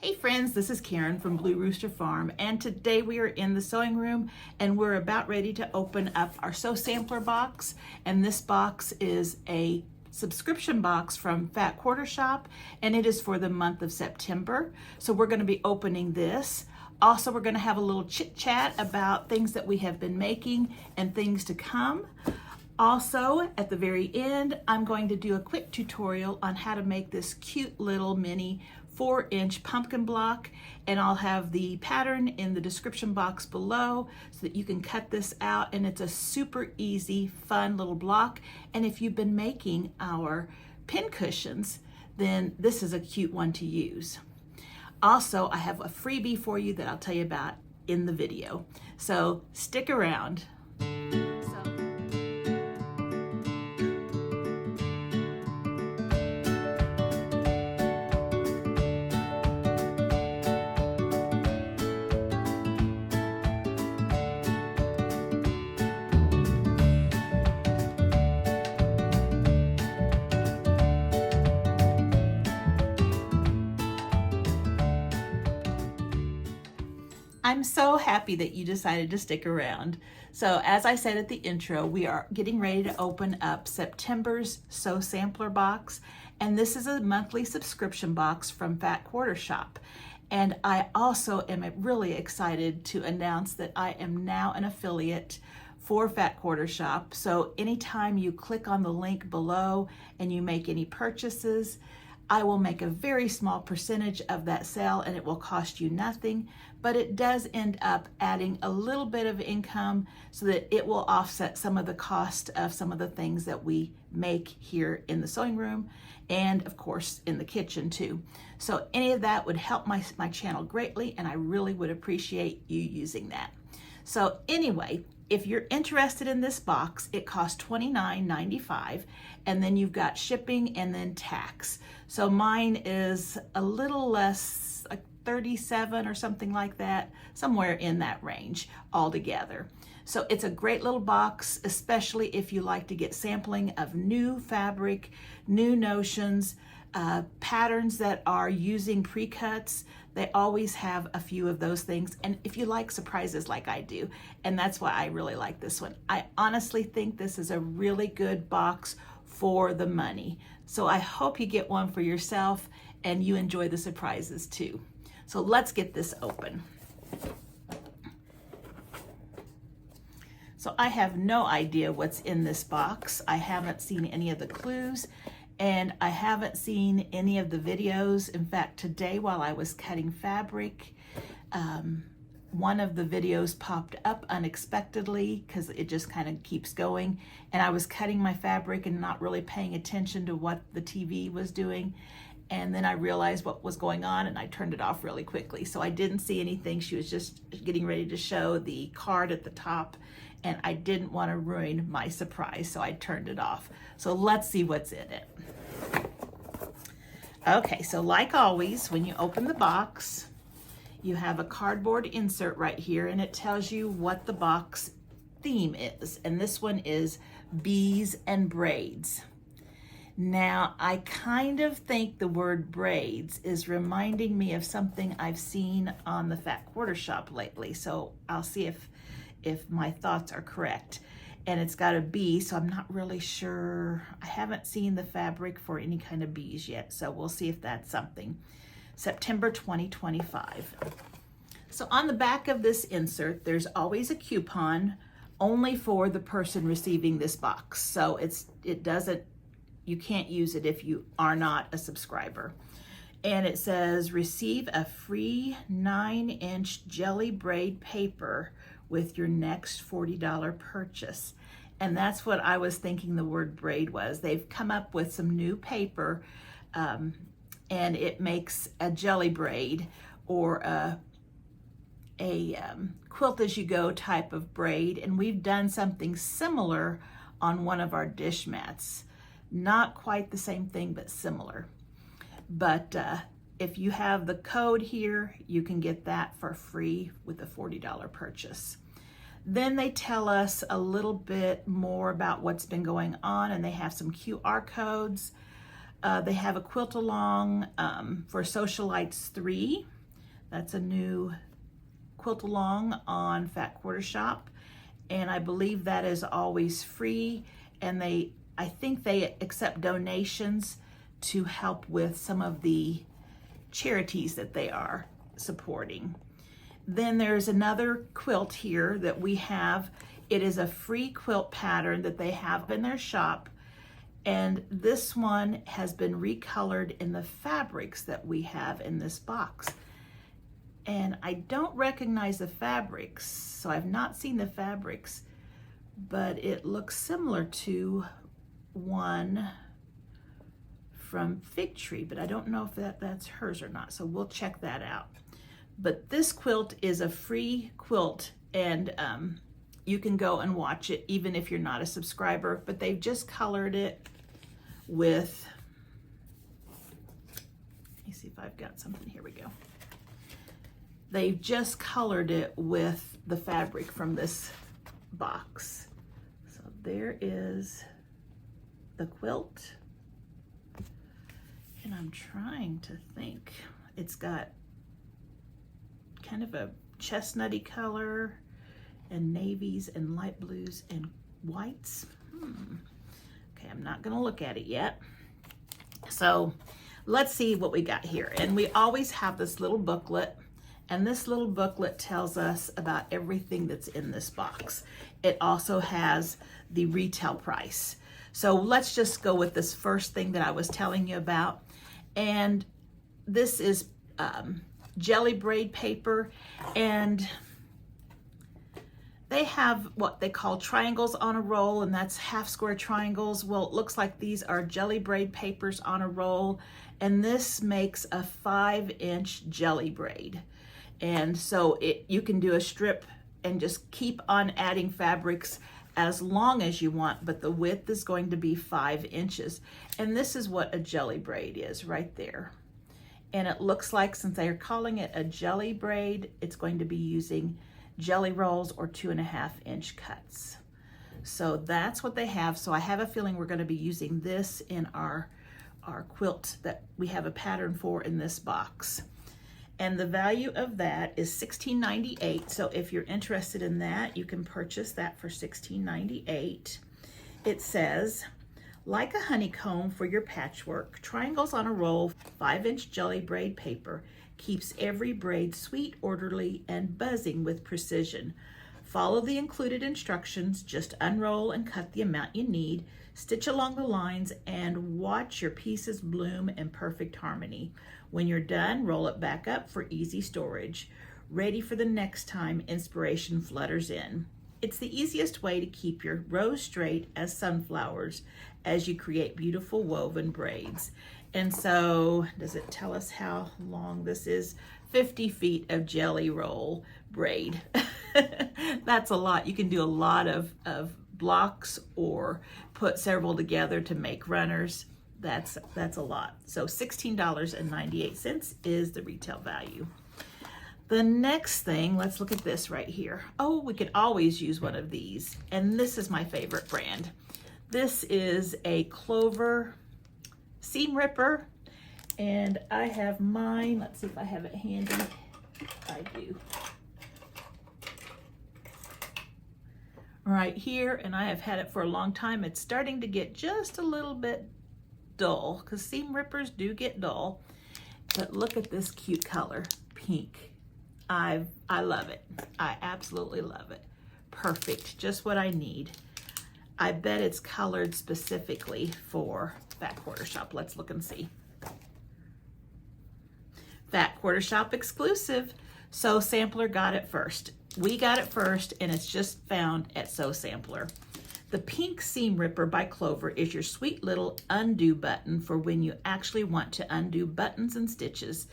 Hey friends, this is Karen from Blue Rooster Farm, and today we are in the sewing room and we're about ready to open up our Sew Sampler box. And this box is a subscription box from Fat Quarter Shop, and it is for the month of September. So we're going to be opening this. Also, we're going to have a little chit chat about things that we have been making and things to come. Also, at the very end, I'm going to do a quick tutorial on how to make this cute little mini 4-inch pumpkin block, and I'll have the pattern in the description box below so that you can cut this out, and it's a super easy, fun little block. And if you've been making our pin cushions, then this is a cute one to use. Also, I have a freebie for you that I'll tell you about in the video, so stick around. I'm so happy that you decided to stick around. So as I said at the intro, we are getting ready to open up September's Sew Sampler box, and this is a monthly subscription box from Fat Quarter Shop. And I also am really excited to announce that I am now an affiliate for Fat Quarter Shop. So anytime you click on the link below and you make any purchases, I will make a very small percentage of that sale, and it will cost you nothing, but it does end up adding a little bit of income so that it will offset some of the cost of some of the things that we make here in the sewing room and of course in the kitchen too. So any of that would help my channel greatly, and I really would appreciate you using that. So anyway, if you're interested in this box, it costs $29.95, and then you've got shipping and then tax. So mine is a little less, like 37 or something like that, somewhere in that range altogether. So it's a great little box, especially if you like to get sampling of new fabric, new notions, patterns that are using pre-cuts. They always have a few of those things, and if you like surprises like I do, and that's why I really like this one. I honestly think this is a really good box for the money. So I hope you get one for yourself and you enjoy the surprises too. So let's get this open. So I have no idea what's in this box. I haven't seen any of the clues, and I haven't seen any of the videos. In fact, today while I was cutting fabric, one of the videos popped up unexpectedly because it just kind of keeps going, and I was cutting my fabric and not really paying attention to what the TV was doing, and then I realized what was going on and I turned it off really quickly. So I didn't see anything. She was just getting ready to show the card at the top, and I didn't want to ruin my surprise, so I turned it off. So let's see what's in it. Okay, so like always, when you open the box, you have a cardboard insert right here, and it tells you what the box theme is. And this one is bees and braids. Now, I kind of think the word braids is reminding me of something I've seen on the Fat Quarter Shop lately. So I'll see if my thoughts are correct. And it's got a bee, so I'm not really sure. I haven't seen the fabric for any kind of bees yet, so we'll see if that's something. September 2025. So on the back of this insert, there's always a coupon only for the person receiving this box. So you can't use it if you are not a subscriber. And it says, receive a free 9-inch jelly braid paper with your next $40 purchase. And that's what I was thinking the word braid was. They've come up with some new paper, and it makes a jelly braid or a quilt as you go type of braid. And we've done something similar on one of our dish mats. Not quite the same thing, but similar. But if you have the code here, you can get that for free with a $40 purchase. Then they tell us a little bit more about what's been going on, and they have some QR codes. They have a quilt along for Socialites 3. That's a new quilt along on Fat Quarter Shop, and I believe that is always free, and I think they accept donations to help with some of the charities that they are supporting. Then there's another quilt here that we have. It is a free quilt pattern that they have in their shop, and this one has been recolored in the fabrics that we have in this box. And I don't recognize the fabrics, so I've not seen the fabrics, but it looks similar to one from Fig Tree, but I don't know if that's hers or not, so we'll check that out. But this quilt is a free quilt, and you can go and watch it even if you're not a subscriber, but they've just colored it with, let me see if I've got something, here we go. They've just colored it with the fabric from this box. So there is the quilt. And I'm trying to think. It's got kind of a chestnutty color and navies and light blues and whites. Okay, I'm not gonna look at it yet. So let's see what we got here. And we always have this little booklet, and this little booklet tells us about everything that's in this box. It also has the retail price. So let's just go with this first thing that I was telling you about. And this is jelly braid paper, and they have what they call triangles on a roll, and that's half square triangles. Well, it looks like these are jelly braid papers on a roll, and this makes a 5-inch jelly braid. And so you can do a strip and just keep on adding fabrics as long as you want, but the width is going to be 5 inches. And this is what a jelly braid is right there. And it looks like, since they are calling it a jelly braid, it's going to be using jelly rolls or 2.5-inch cuts. So that's what they have. So I have a feeling we're going to be using this in our quilt that we have a pattern for in this box. And the value of that is $16.98. So if you're interested in that, you can purchase that for $16.98. It says, like a honeycomb for your patchwork, triangles on a roll, 5-inch jelly braid paper keeps every braid sweet, orderly, and buzzing with precision. Follow the included instructions, just unroll and cut the amount you need, stitch along the lines, and watch your pieces bloom in perfect harmony. When you're done, roll it back up for easy storage. Ready for the next time inspiration flutters in. It's the easiest way to keep your rows straight as sunflowers as you create beautiful woven braids. And so, does it tell us how long this is? 50 feet of jelly roll braid. That's a lot. You can do a lot of blocks or put several together to make runners. That's a lot. So $16.98 is the retail value. The next thing, let's look at this right here. Oh, we could always use one of these. And this is my favorite brand. This is a Clover seam ripper. And I have mine. Let's see if I have it handy. I do. Right here, and I have had it for a long time. It's starting to get just a little bit dull, because seam rippers do get dull. But look at this cute color, pink. I love it. I absolutely love it. Perfect, just what I need. I bet it's colored specifically for Fat Quarter Shop. Let's look and see. Fat Quarter Shop exclusive. So Sampler got it first. We got it first, and it's just found at So Sampler. The pink seam ripper by Clover is your sweet little undo button for when you actually want to undo buttons and stitches.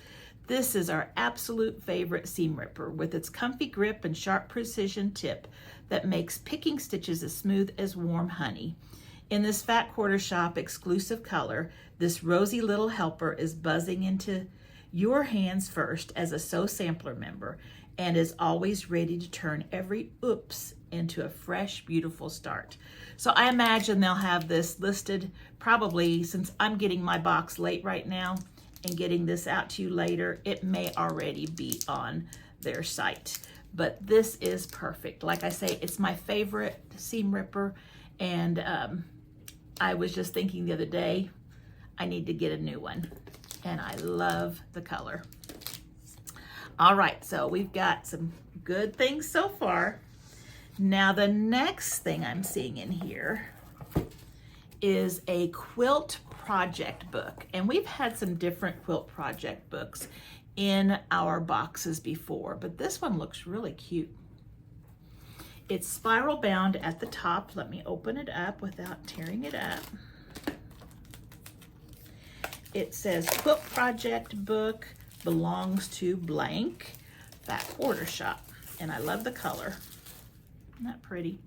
This is our absolute favorite seam ripper with its comfy grip and sharp precision tip that makes picking stitches as smooth as warm honey. In this Fat Quarter Shop exclusive color, this rosy little helper is buzzing into your hands first as a Sew Sampler member and is always ready to turn every oops into a fresh, beautiful start. So I imagine they'll have this listed probably, since I'm getting my box late right now and getting this out to you later, it may already be on their site. But this is perfect. Like I say, it's my favorite seam ripper, and I was just thinking the other day, I need to get a new one, and I love the color. All right, so we've got some good things so far. Now the next thing I'm seeing in here is a quilt project book, and we've had some different quilt project books in our boxes before, but this one looks really cute. It's spiral bound at the top. Let me open it up without tearing it up. It says quilt project book belongs to blank Fat Quarter Shop, and I love the color. Isn't that pretty?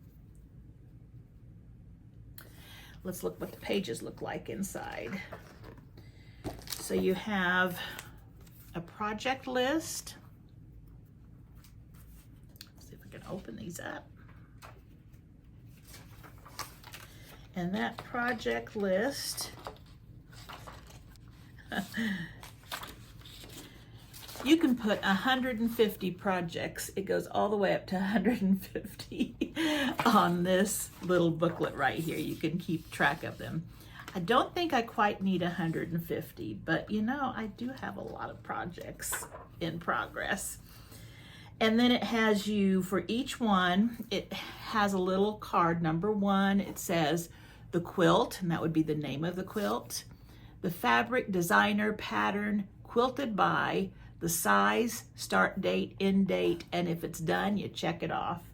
Let's look what the pages look like inside. So you have a project list. Let's see if we can open these up. And that project list, you can put 150 projects. It goes all the way up to 150 on this little booklet right here. You can keep track of them. I don't think I quite need 150, but you know, I do have a lot of projects in progress. And then it has you, for each one, it has a little card. Number 1, it says the quilt, and that would be the name of the quilt, the fabric, designer, pattern, quilted by, the size, start date, end date, and if it's done, you check it off.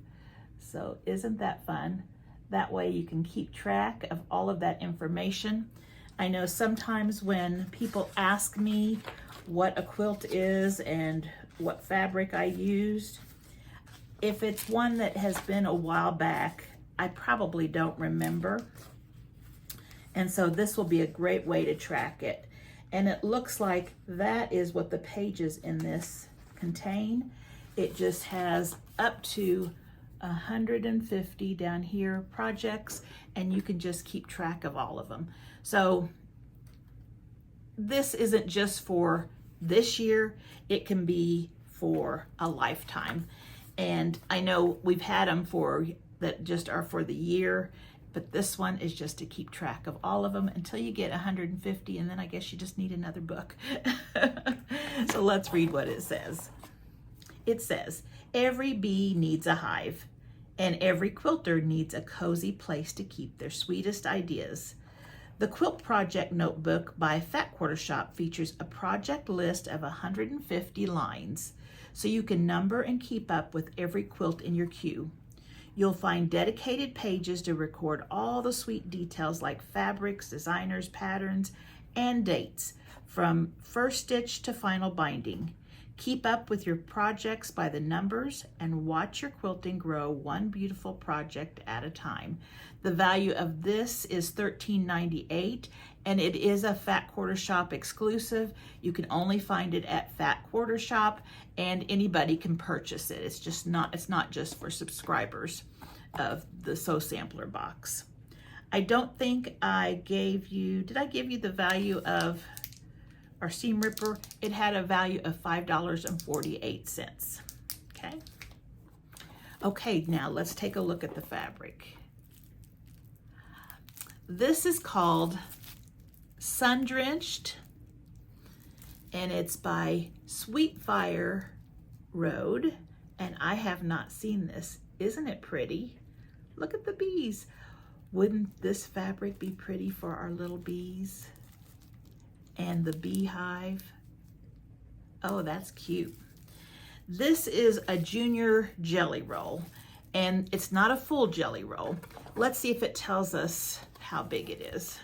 So isn't that fun? That way you can keep track of all of that information. I know sometimes when people ask me what a quilt is and what fabric I used, if it's one that has been a while back, I probably don't remember. And so this will be a great way to track it. And it looks like that is what the pages in this contain. It just has up to 150 down here projects, and you can just keep track of all of them. So this isn't just for this year, it can be for a lifetime. And I know we've had them for that just are for the year, but this one is just to keep track of all of them until you get 150, and then I guess you just need another book. So let's read what it says. It says, every bee needs a hive, and every quilter needs a cozy place to keep their sweetest ideas. The Quilt Project Notebook by Fat Quarter Shop features a project list of 150 lines, so you can number and keep up with every quilt in your queue. You'll find dedicated pages to record all the sweet details like fabrics, designers, patterns, and dates, from first stitch to final binding. Keep up with your projects by the numbers and watch your quilting grow one beautiful project at a time. The value of this is $13.98, and it is a Fat Quarter Shop exclusive. You can only find it at Fat Quarter Shop, and anybody can purchase it. It's not just for subscribers of the Sew Sampler box. I don't think I gave you, did I give you the value of our seam ripper? It had a value of $5.48. Okay. Okay, now let's take a look at the fabric. This is called Sun Drenched, and it's by Sweetfire Road, and I have not seen this. Isn't it pretty? Look at the bees. Wouldn't this fabric be pretty for our little bees? And the beehive. Oh, that's cute. This is a junior jelly roll, and it's not a full jelly roll. Let's see if it tells us how big it is.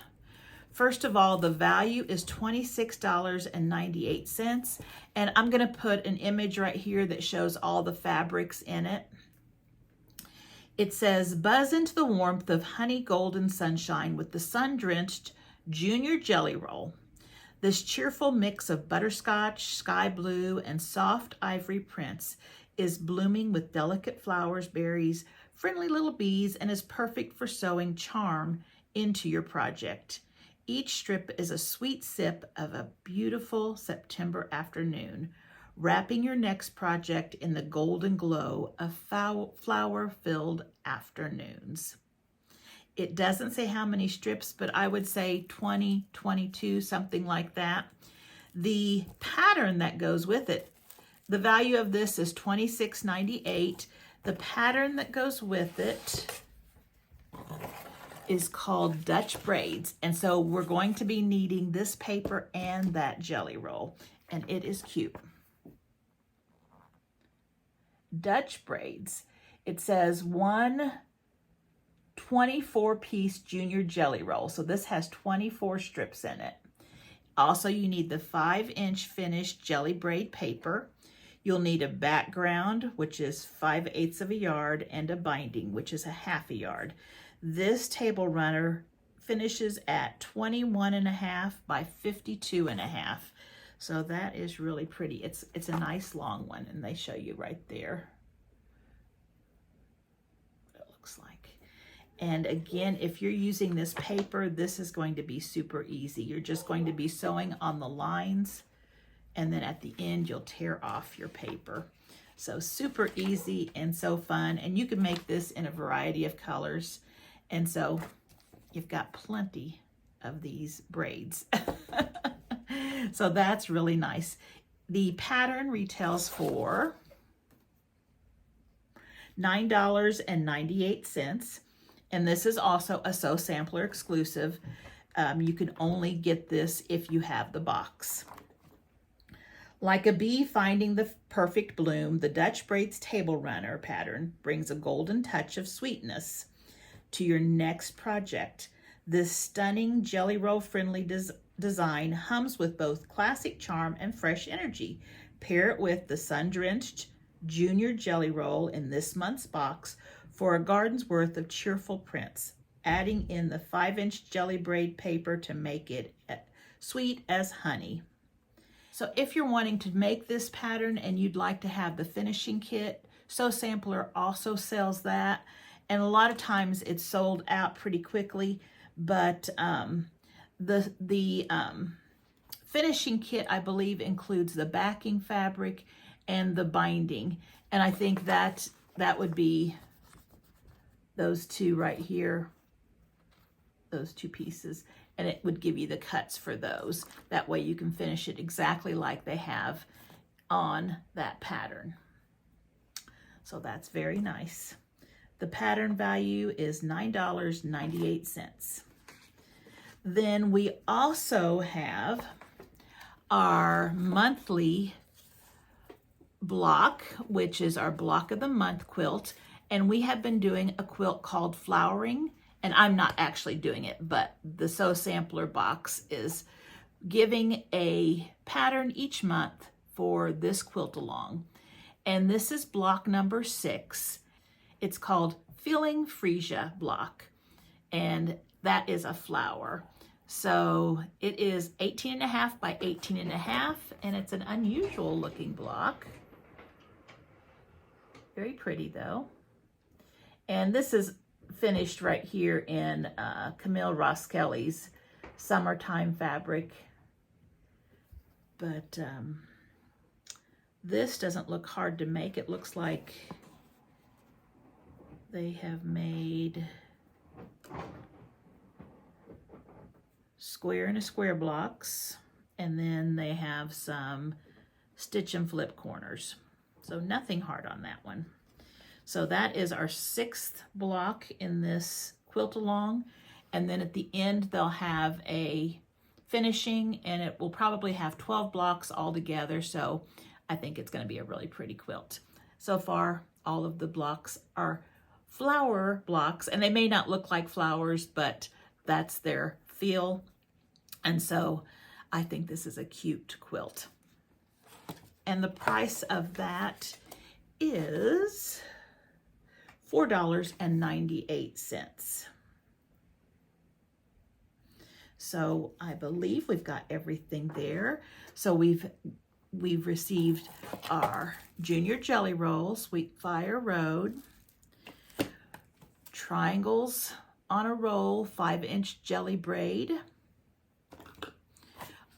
First of all, the value is $26.98, and I'm gonna put an image right here that shows all the fabrics in it. It says, buzz into the warmth of honey golden sunshine with the sun-drenched junior jelly roll. This cheerful mix of butterscotch, sky blue, and soft ivory prints is blooming with delicate flowers, berries, friendly little bees, and is perfect for sewing charm into your project. Each strip is a sweet sip of a beautiful September afternoon, wrapping your next project in the golden glow of flower-filled afternoons. It doesn't say how many strips, but I would say 20, 22, something like that. The pattern that goes with it, the value of this is $26.98. The pattern that goes with it is called Dutch braids. And so we're going to be needing this paper and that jelly roll, and it is cute. Dutch braids. It says one 24-piece junior jelly roll. So this has 24 strips in it. Also, you need the 5-inch finished jelly braid paper. You'll need a background, which is 5/8 of a yard, and a binding, which is a 1/2 a yard. This table runner finishes at 21.5 by 52.5. So that is really pretty. It's a nice long one, and they show you right there what it looks like. And again, if you're using this paper, this is going to be super easy. You're just going to be sewing on the lines, and then at the end, you'll tear off your paper. So super easy and so fun. And you can make this in a variety of colors. And so you've got plenty of these braids. So that's really nice. The pattern retails for $9.98. And this is also a Sew Sampler exclusive. You can only get this if you have the box. Like a bee finding the perfect bloom, the Dutch Braids Table Runner pattern brings a golden touch of sweetness to your next project. This stunning jelly roll friendly design hums with both classic charm and fresh energy. Pair it with the sun-drenched junior jelly roll in this month's box for a garden's worth of cheerful prints, adding in the 5-inch jelly braid paper to make it sweet as honey. So if you're wanting to make this pattern and you'd like to have the finishing kit, Sew Sampler also sells that. And a lot of times it's sold out pretty quickly, but the finishing kit, I believe, includes the backing fabric and the binding. And I think that would be those two right here, those two pieces. And it would give you the cuts for those. That way you can finish it exactly like they have on that pattern. So that's very nice. The pattern value is $9.98. Then we also have our monthly block, which is our block of the month quilt. And we have been doing a quilt called Flowering. And I'm not actually doing it, but the Sew Sampler box is giving a pattern each month for this quilt along. And this is block number 6. It's called Feeling Freesia block. And that is a flower. So it is 18.5 by 18.5, and it's an unusual looking block. Very pretty though. And this is finished right here in Camille Ross Kelly's Summertime fabric. But this doesn't look hard to make. It looks like they have made square and a square blocks, and then they have some stitch and flip corners. So nothing hard on that one. So that is our 6th block in this quilt along. And then at the end, they'll have a finishing, and it will probably have 12 blocks all together. So I think it's going to be a really pretty quilt. So far, all of the blocks are flower blocks, and they may not look like flowers, but that's their feel. And so I think this is a cute quilt. And the price of that is $4.98. So I believe we've got everything there. So we've received our Junior Jelly Roll, Sweet Fire Road, Triangles on a Roll 5-inch Jelly Braid,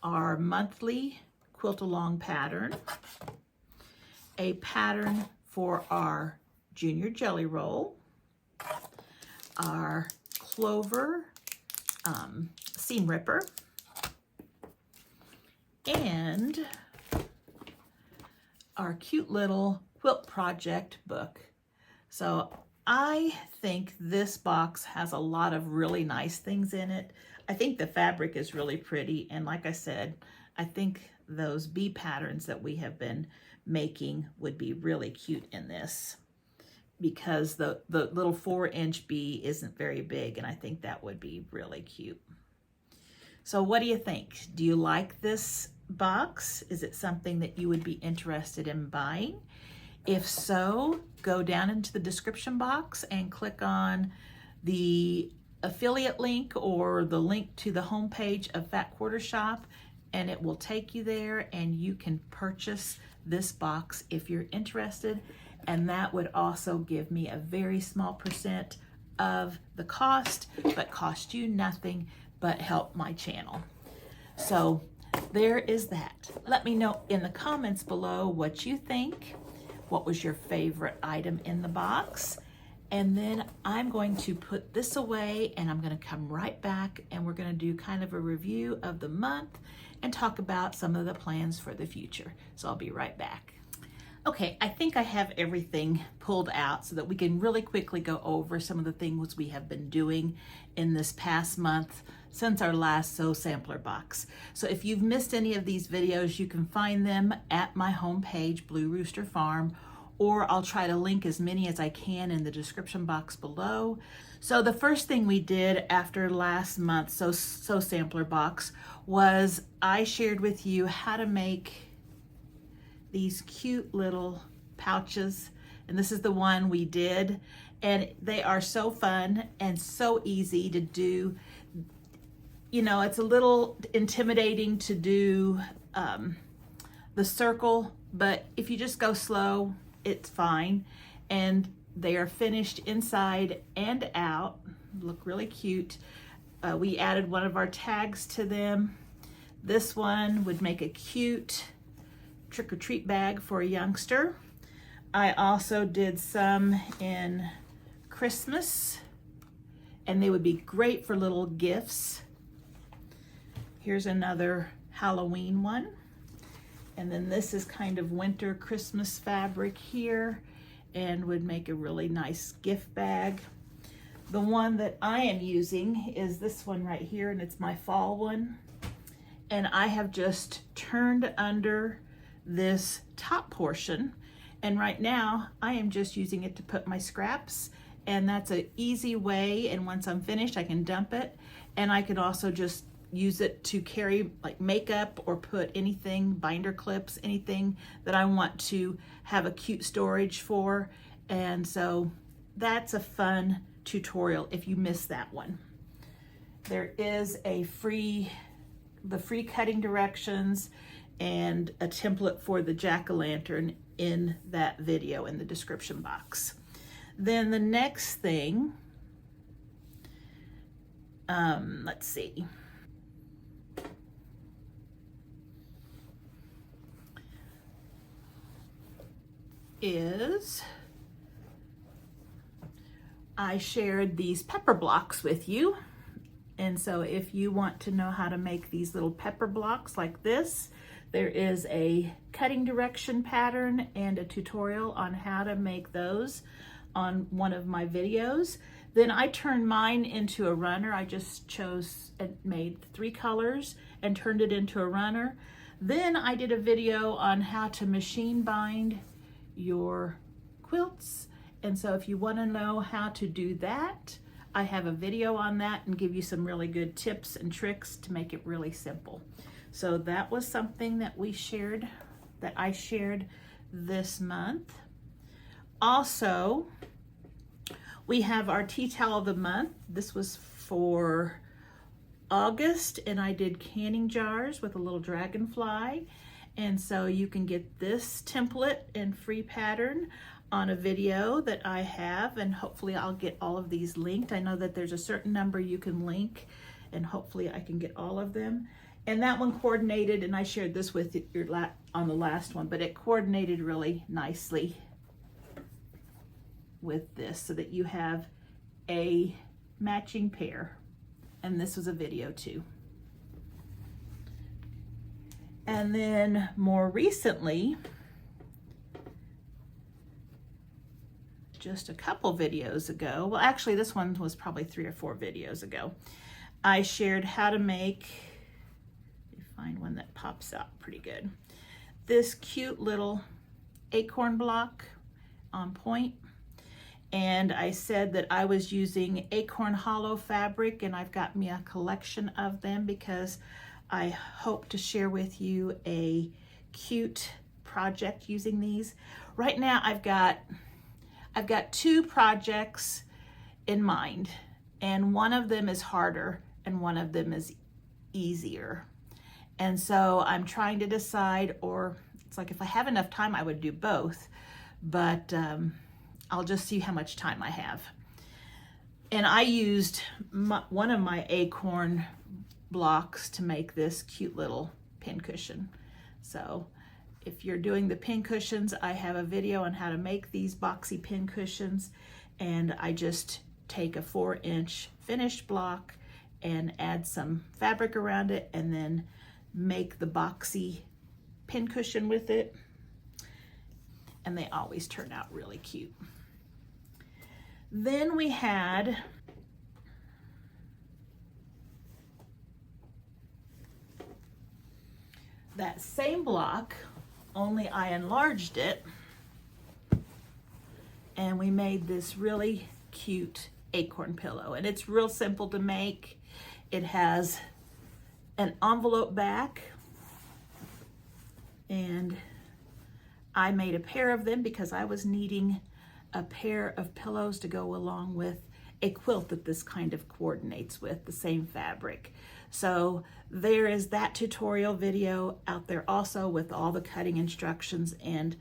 our monthly Quilt-along pattern, a pattern for our Junior Jelly Roll, our Clover seam ripper, and our cute little quilt project book. So I think this box has a lot of really nice things in it. I think the fabric is really pretty, and like I said, I think those bee patterns that we have been making would be really cute in this, because the little 4-inch bee isn't very big, and I think that would be really cute. So what do you think? Do you like this box? Is it something that you would be interested in buying? If so, go down into the description box and click on the affiliate link or the link to the homepage of Fat Quarter Shop, and it will take you there and you can purchase this box if you're interested. And that would also give me a very small percent of the cost, but cost you nothing but help my channel. So there is that. Let me know in the comments below what you think. What was your favorite item in the box? And then I'm going to put this away and I'm going to come right back and we're going to do kind of a review of the month and talk about some of the plans for the future. So I'll be right back. Okay, I think I have everything pulled out so that we can really quickly go over some of the things we have been doing in this past month since our last Sew Sampler box. So if you've missed any of these videos, you can find them at my homepage, Blue Rooster Farm, or I'll try to link as many as I can in the description box below. So the first thing we did after last month's Sew Sampler box was I shared with you how to make these cute little pouches, and this is the one we did, and they are so fun and so easy to do. You know, it's a little intimidating to do the circle, but if you just go slow, it's fine. And they are finished inside and out, look really cute. We added one of our tags to them. This one would make a cute trick-or-treat bag for a youngster. I also did some in Christmas, and they would be great for little gifts. Here's another Halloween one. And then this is kind of winter Christmas fabric here and would make a really nice gift bag. The one that I am using is this one right here, and it's my fall one. And I have just turned under this top portion, and right now I am just using it to put my scraps, and that's an easy way, and once I'm finished I can dump it, and I can also just use it to carry like makeup or put anything, binder clips, anything that I want to have a cute storage for. And so that's a fun tutorial if you missed that one. There is the free cutting directions and a template for the jack-o'-lantern in that video in the description box. Then the next thing, let's see. Is I shared these pepper blocks with you. And so if you want to know how to make these little pepper blocks like this, there is a cutting direction pattern and a tutorial on how to make those on one of my videos. Then I turned mine into a runner. I just chose and made 3 colors and turned it into a runner. Then I did a video on how to machine bind your quilts. And so if you want to know how to do that, I have a video on that and give you some really good tips and tricks to make it really simple. So that was something that I shared this month. Also, we have our tea towel of the month. This was for August, and I did canning jars with a little dragonfly. And so you can get this template and free pattern on a video that I have, and hopefully I'll get all of these linked. I know that there's a certain number you can link, and hopefully I can get all of them. And that one coordinated, and I shared this with you on the last one, but it coordinated really nicely with this so that you have a matching pair. And this was a video too. And then more recently, just a couple videos ago, well actually this one was probably 3 or 4 videos ago, I shared how to make, let me find one that pops out pretty good, this cute little acorn block on point. And I said that I was using acorn hollow fabric, and I've got me a collection of them because I hope to share with you a cute project using these. Right now I've got 2 projects in mind, and one of them is harder and one of them is easier. And so I'm trying to decide, or it's like if I have enough time I would do both, but I'll just see how much time I have. And I used one of my acorn blocks to make this cute little pin cushion. So if you're doing the pin cushions, I have a video on how to make these boxy pin cushions, and I just take a 4-inch finished block and add some fabric around it and then make the boxy pin cushion with it, and they always turn out really cute. Then we had that same block, only I enlarged it, and we made this really cute acorn pillow. And it's real simple to make. It has an envelope back, and I made a pair of them because I was needing a pair of pillows to go along with a quilt that this kind of coordinates with, the same fabric. So there is that tutorial video out there also with all the cutting instructions, and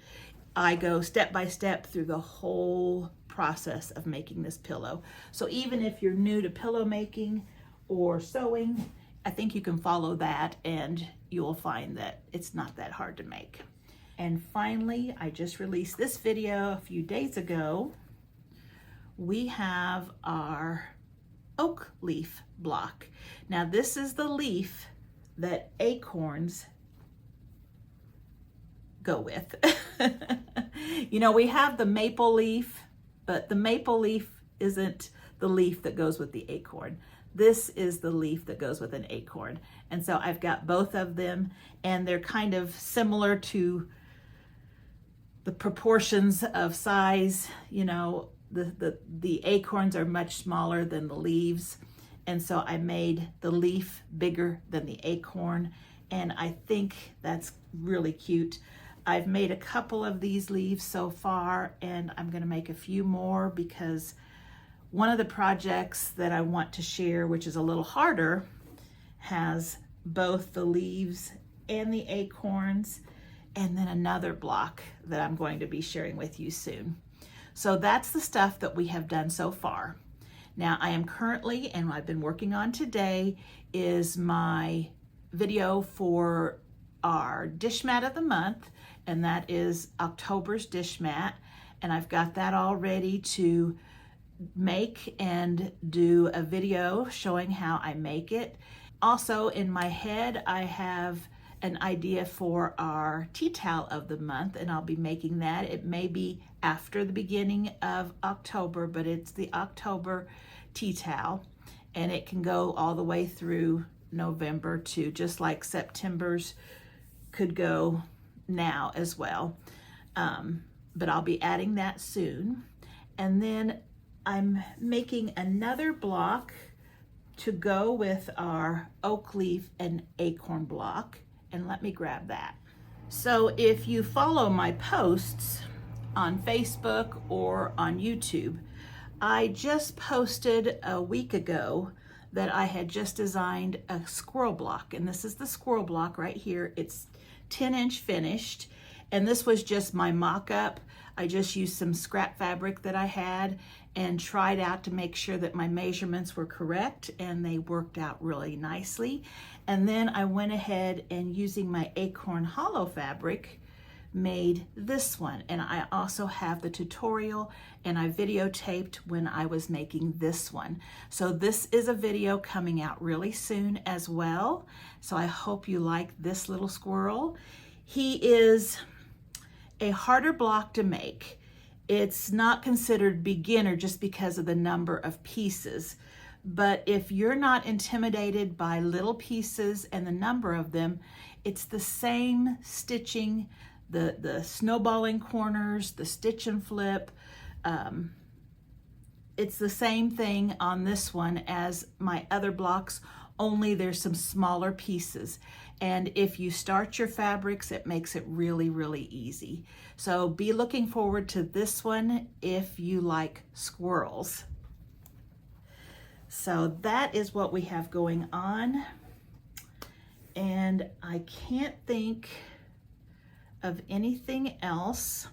I go step by step through the whole process of making this pillow. So even if you're new to pillow making or sewing, I think you can follow that and you'll find that it's not that hard to make. And finally, I just released this video a few days ago. We have our oak leaf block. Now this is the leaf that acorns go with. You know, we have the maple leaf, but the maple leaf isn't the leaf that goes with the acorn. This is the leaf that goes with an acorn. And so I've got both of them, and they're kind of similar to the proportions of size. You know, the acorns are much smaller than the leaves, and so I made the leaf bigger than the acorn, and I think that's really cute. I've made a couple of these leaves so far, and I'm going to make a few more because one of the projects that I want to share, which is a little harder, has both the leaves and the acorns, and then another block that I'm going to be sharing with you soon. So that's the stuff that we have done so far. Now I am currently, and I've been working on today, is my video for our dish mat of the month, and that is October's dish mat. And I've got that all ready to make and do a video showing how I make it. Also in my head, I have an idea for our tea towel of the month, and I'll be making that. It may be after the beginning of October, but it's the October tea towel, and it can go all the way through November too, just like September's could go now as well. But I'll be adding that soon. And then I'm making another block to go with our oak leaf and acorn block. And let me grab that. So if you follow my posts on Facebook or on YouTube, I just posted a week ago that I had just designed a squirrel block, and this is the squirrel block right here. It's 10-inch finished, and this was just my mock-up. I just used some scrap fabric that I had and tried out to make sure that my measurements were correct, and they worked out really nicely. And then I went ahead and, using my acorn hollow fabric, made this one. And I also have the tutorial, and I videotaped when I was making this one. So this is a video coming out really soon as well. So I hope you like this little squirrel. He is a harder block to make. It's not considered beginner just because of the number of pieces. But if you're not intimidated by little pieces and the number of them, it's the same stitching, the snowballing corners, the stitch and flip. It's the same thing on this one as my other blocks, only there's some smaller pieces. And if you start your fabrics, it makes it really, really easy. So be looking forward to this one if you like squirrels. So that is what we have going on. And I can't think of anything else.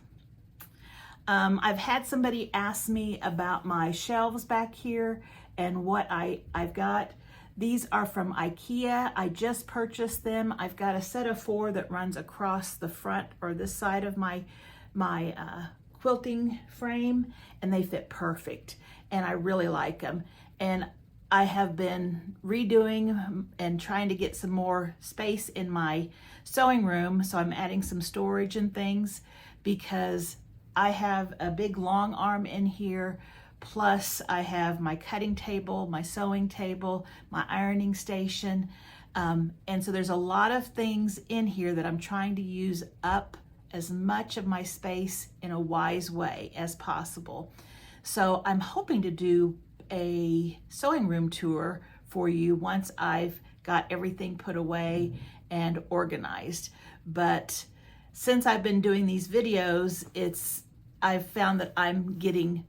I've had somebody ask me about my shelves back here and what I've got. These are from IKEA. I just purchased them. I've got a set of 4 that runs across the front or this side of my quilting frame, and they fit perfect. And I really like them. And I have been redoing and trying to get some more space in my sewing room. So I'm adding some storage and things because I have a big long arm in here. Plus I have my cutting table, my sewing table, my ironing station. And so there's a lot of things in here that I'm trying to use up as much of my space in a wise way as possible. So I'm hoping to do a sewing room tour for you once I've got everything put away and organized. But since I've been doing these videos, I've found that I'm getting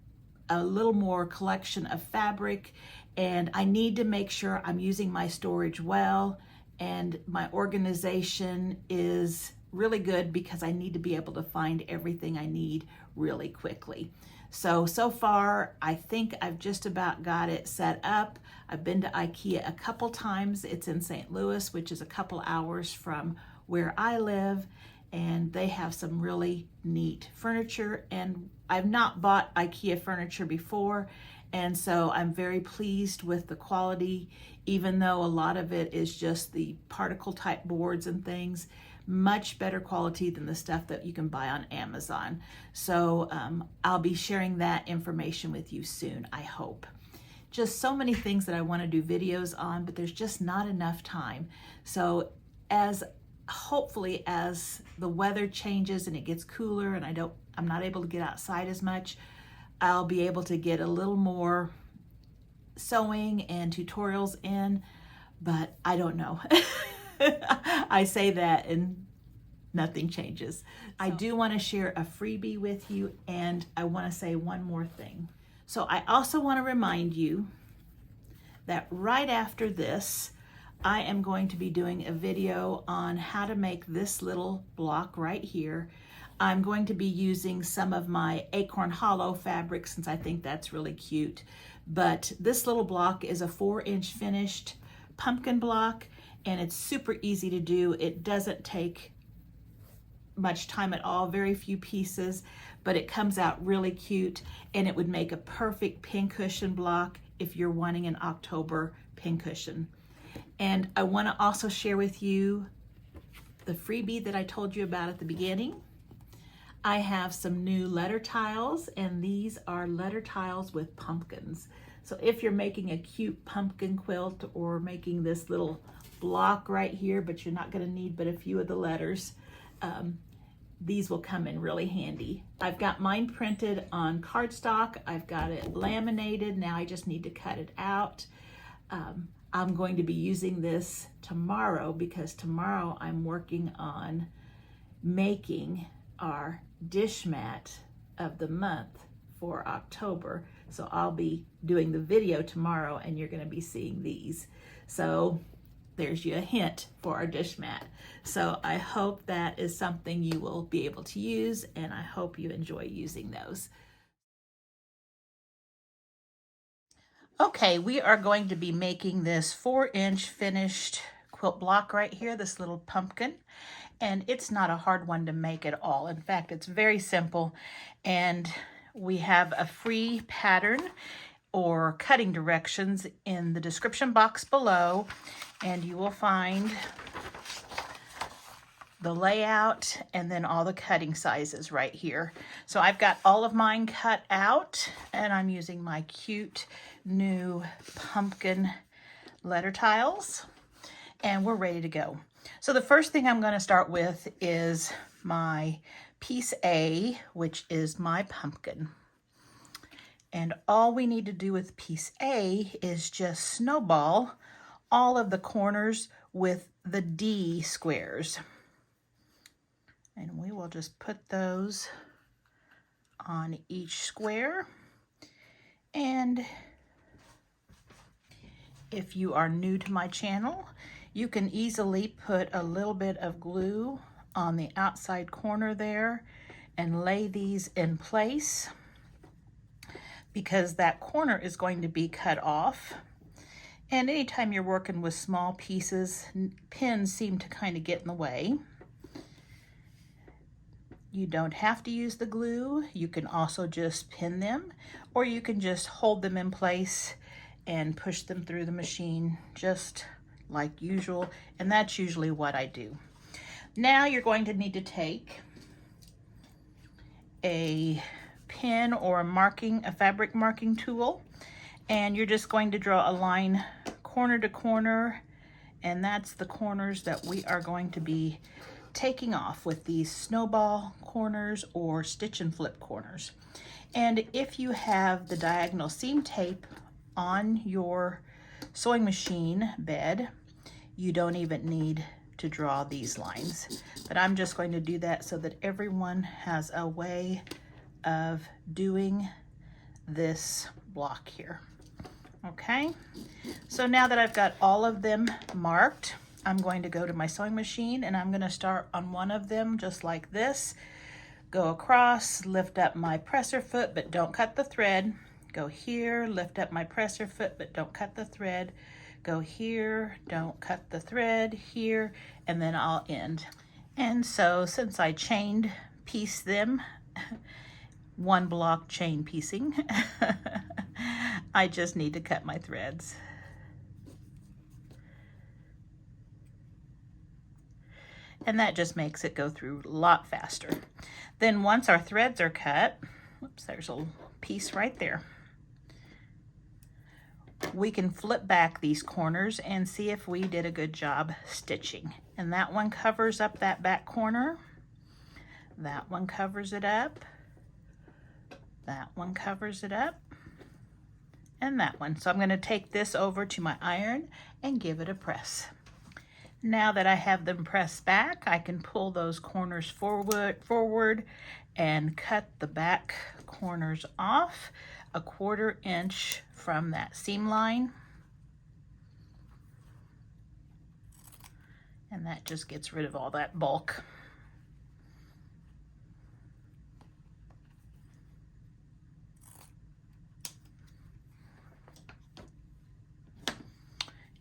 a little more collection of fabric, and I need to make sure I'm using my storage well, and my organization is really good because I need to be able to find everything I need really quickly. So far, I think I've just about got it set up. I've been to IKEA a couple times. It's in St. Louis, which is a couple hours from where I live, and they have some really neat furniture. And I've not bought IKEA furniture before, and so I'm very pleased with the quality, even though a lot of it is just the particle type boards and things. Much better quality than the stuff that you can buy on Amazon. So I'll be sharing that information with you soon, I hope. Just so many things that I want to do videos on, but there's just not enough time. So hopefully as the weather changes and it gets cooler and I'm not able to get outside as much, I'll be able to get a little more sewing and tutorials in, but I don't know. I say that and nothing changes. I do want to share a freebie with you, and I want to say one more thing. So I also want to remind you that right after this, I am going to be doing a video on how to make this little block right here. I'm going to be using some of my acorn hollow fabric since I think that's really cute. But this little block is a 4-inch finished pumpkin block, and it's super easy to do. It doesn't take much time at all, very few pieces, but it comes out really cute, and it would make a perfect pincushion block if you're wanting an October pincushion. And I want to also share with you the freebie that I told you about at the beginning. I have some new letter tiles, and these are letter tiles with pumpkins. So if you're making a cute pumpkin quilt or making this little block right here, but you're not going to need but a few of the letters, these will come in really handy. I've got mine printed on cardstock. I've got it laminated. Now I just need to cut it out. I'm going to be using this tomorrow because tomorrow I'm working on making our dish mat of the month for October. So I'll be doing the video tomorrow and you're gonna be seeing these. So there's you a hint for our dish mat. So I hope that is something you will be able to use, and I hope you enjoy using those. Okay, we are going to be making this 4-inch finished quilt block right here, this little pumpkin. And it's not a hard one to make at all. In fact, it's very simple. And we have a free pattern or cutting directions in the description box below. And you will find the layout and then all the cutting sizes right here. So I've got all of mine cut out, and I'm using my cute new pumpkin letter tiles, and we're ready to go. So the first thing I'm going to start with is my piece A, which is my pumpkin. And all we need to do with piece A is just snowball all of the corners with the D squares. And we will just put those on each square. And if you are new to my channel, you can easily put a little bit of glue on the outside corner there and lay these in place, because that corner is going to be cut off. And anytime you're working with small pieces, pins seem to kind of get in the way. You don't have to use the glue. You can also just pin them, or you can just hold them in place and push them through the machine just like usual. And that's usually what I do. Now you're going to need to take a pin or a fabric marking tool, and you're just going to draw a line corner to corner, and that's the corners that we are going to be taking off with these snowball corners or stitch and flip corners. And if you have the diagonal seam tape on your sewing machine bed, you don't even need to draw these lines. But I'm just going to do that so that everyone has a way of doing this block here. Okay, so now that I've got all of them marked, I'm going to go to my sewing machine and I'm going to start on one of them just like this. Go across, lift up my presser foot, but don't cut the thread. Go here, lift up my presser foot, but don't cut the thread. Go here, don't cut the thread, here, and then I'll end. And so since I chained piece them, one block chain piecing, I just need to cut my threads. And that just makes it go through a lot faster. Then once our threads are cut, oops, there's a piece right there. We can flip back these corners and see if we did a good job stitching. And that one covers up that back corner. That one covers it up. That one covers it up. And that one. So I'm going to take this over to my iron and give it a press. Now that I have them pressed back, I can pull those corners forward and cut the back corners off 1/4 inch from that seam line. And that just gets rid of all that bulk.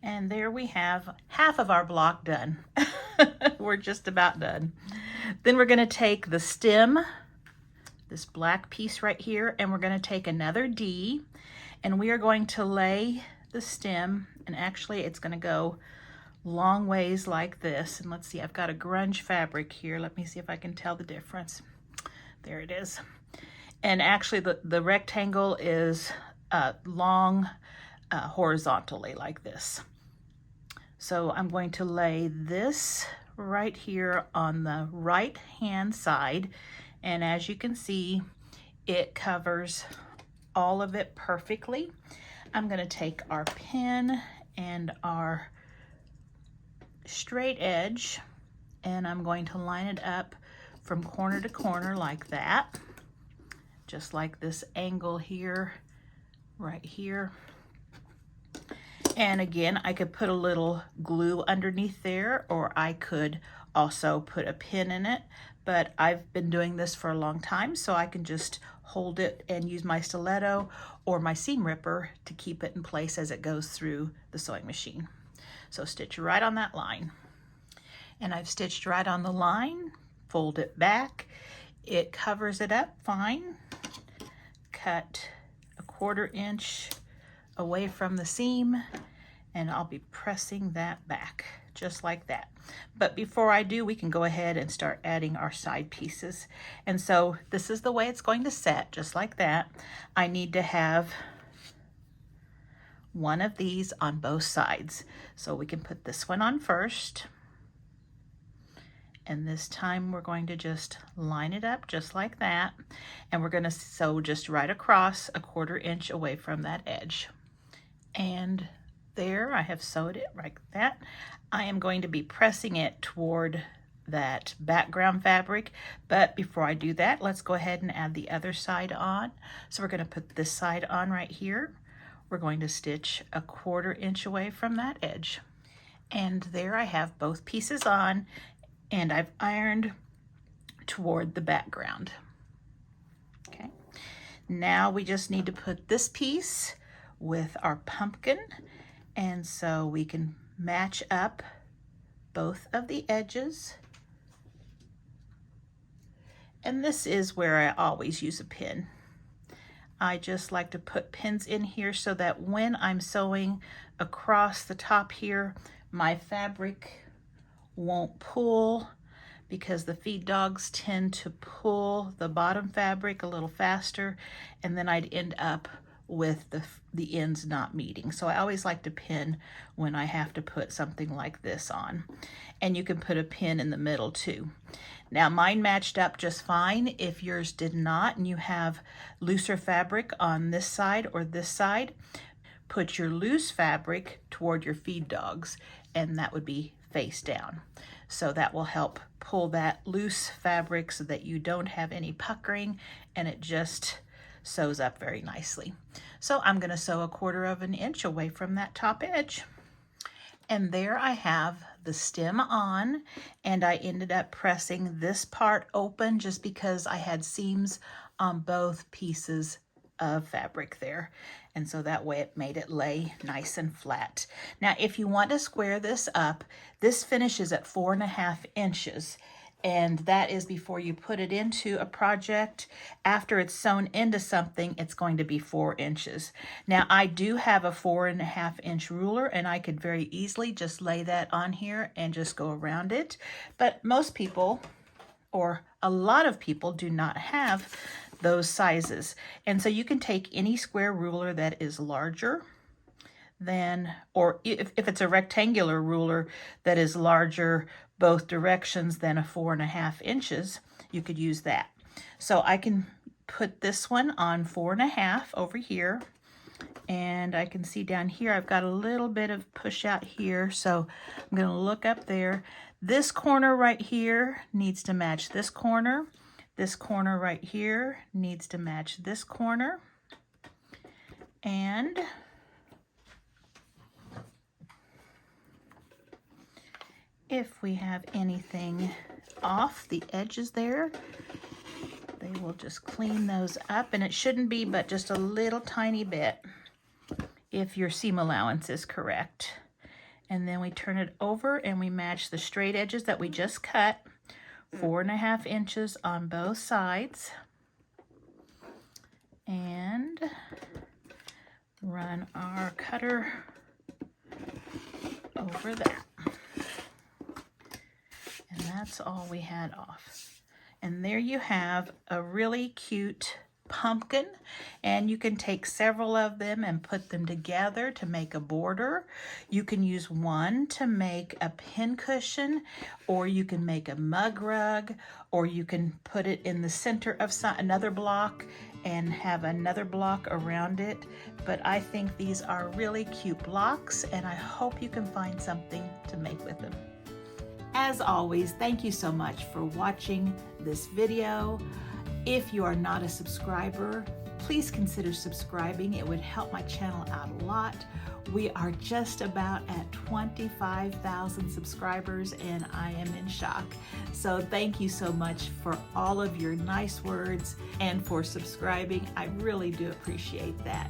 And there we have half of our block done. We're just about done. Then we're going to take the stem, this black piece right here, and we're going to take another D, and we are going to lay the stem, and actually it's going to go long ways like this. And let's see, I've got a grunge fabric here. Let me see if I can tell the difference. There it is. And actually the rectangle is long horizontally like this. So I'm going to lay this right here on the right hand side, and as you can see, it covers all of it perfectly. I'm going to take our pin and our straight edge, and I'm going to line it up from corner to corner like that. just like this angle here, right here. And again, I could put a little glue underneath there, or I could also put a pin in it, but I've been doing this for a long time, so I can just hold it and use my stiletto or my seam ripper to keep it in place as it goes through the sewing machine. So stitch right on that line. And I've stitched right on the line, fold it back. It covers it up fine. Cut a 1/4 inch away from the seam, and I'll be pressing that back just like that. But before I do, we can go ahead and start adding our side pieces. And so this is the way it's going to set, just like that. I need to have one of these on both sides. So we can put this one on first. And this time we're going to just line it up just like that. And we're going to sew just right across a 1/4 inch away from that edge. And there, I have sewed it like that. I am going to be pressing it toward that background fabric, but before I do that, let's go ahead and add the other side on. So we're going to put this side on right here. We're going to stitch a 1/4 inch away from that edge. And there I have both pieces on, and I've ironed toward the background. Okay, now we just need to put this piece with our pumpkin, and so we can match up both of the edges. And this is where I always use a pin. I just like to put pins in here so that when I'm sewing across the top here, my fabric won't pull, because the feed dogs tend to pull the bottom fabric a little faster, and then I'd end up with the ends not meeting. So I always like to pin when I have to put something like this on. And you can put a pin in the middle too. Now mine matched up just fine. If yours did not and you have looser fabric on this side or this side, put your loose fabric toward your feed dogs, and that would be face down. So that will help pull that loose fabric so that you don't have any puckering, and it just sews up very nicely. So I'm going to sew a 1/4 inch away from that top edge. And there I have the stem on, and I ended up pressing this part open just because I had seams on both pieces of fabric there. And so that way it made it lay nice and flat. Now, if you want to square this up, this finishes at 4.5 inches. And that is before you put it into a project. After it's sewn into something, it's going to be 4 inches. Now, I do have a 4.5 inch ruler, and I could very easily just lay that on here and just go around it. But most people, or a lot of people, do not have those sizes. And so you can take any square ruler that is larger than, or if it's a rectangular ruler that is larger both directions than a 4.5 inches, you could use that. So I can put this one on 4.5 over here, and I can see down here I've got a little bit of push out here, so I'm going to look up there. This corner right here needs to match this corner. This corner right here needs to match this corner. And if we have anything off the edges there, they will just clean those up, and it shouldn't be but just a little tiny bit if your seam allowance is correct. And then we turn it over and we match the straight edges that we just cut, 4.5 inches on both sides, and run our cutter over that. And that's all we had off. And there you have a really cute pumpkin, and you can take several of them and put them together to make a border. You can use one to make a pin cushion, or you can make a mug rug, or you can put it in the center of another block and have another block around it. But I think these are really cute blocks, and I hope you can find something to make with them. As always, thank you so much for watching this video. If you are not a subscriber, please consider subscribing. It would help my channel out a lot. We are just about at 25,000 subscribers and I am in shock. So thank you so much for all of your nice words and for subscribing. I really do appreciate that.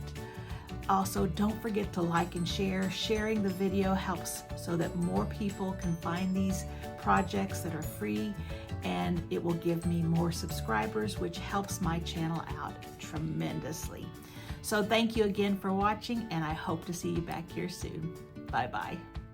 Also, don't forget to like and share. Sharing the video helps so that more people can find these projects that are free, and it will give me more subscribers, which helps my channel out tremendously. So thank you again for watching, and I hope to see you back here soon. Bye-bye.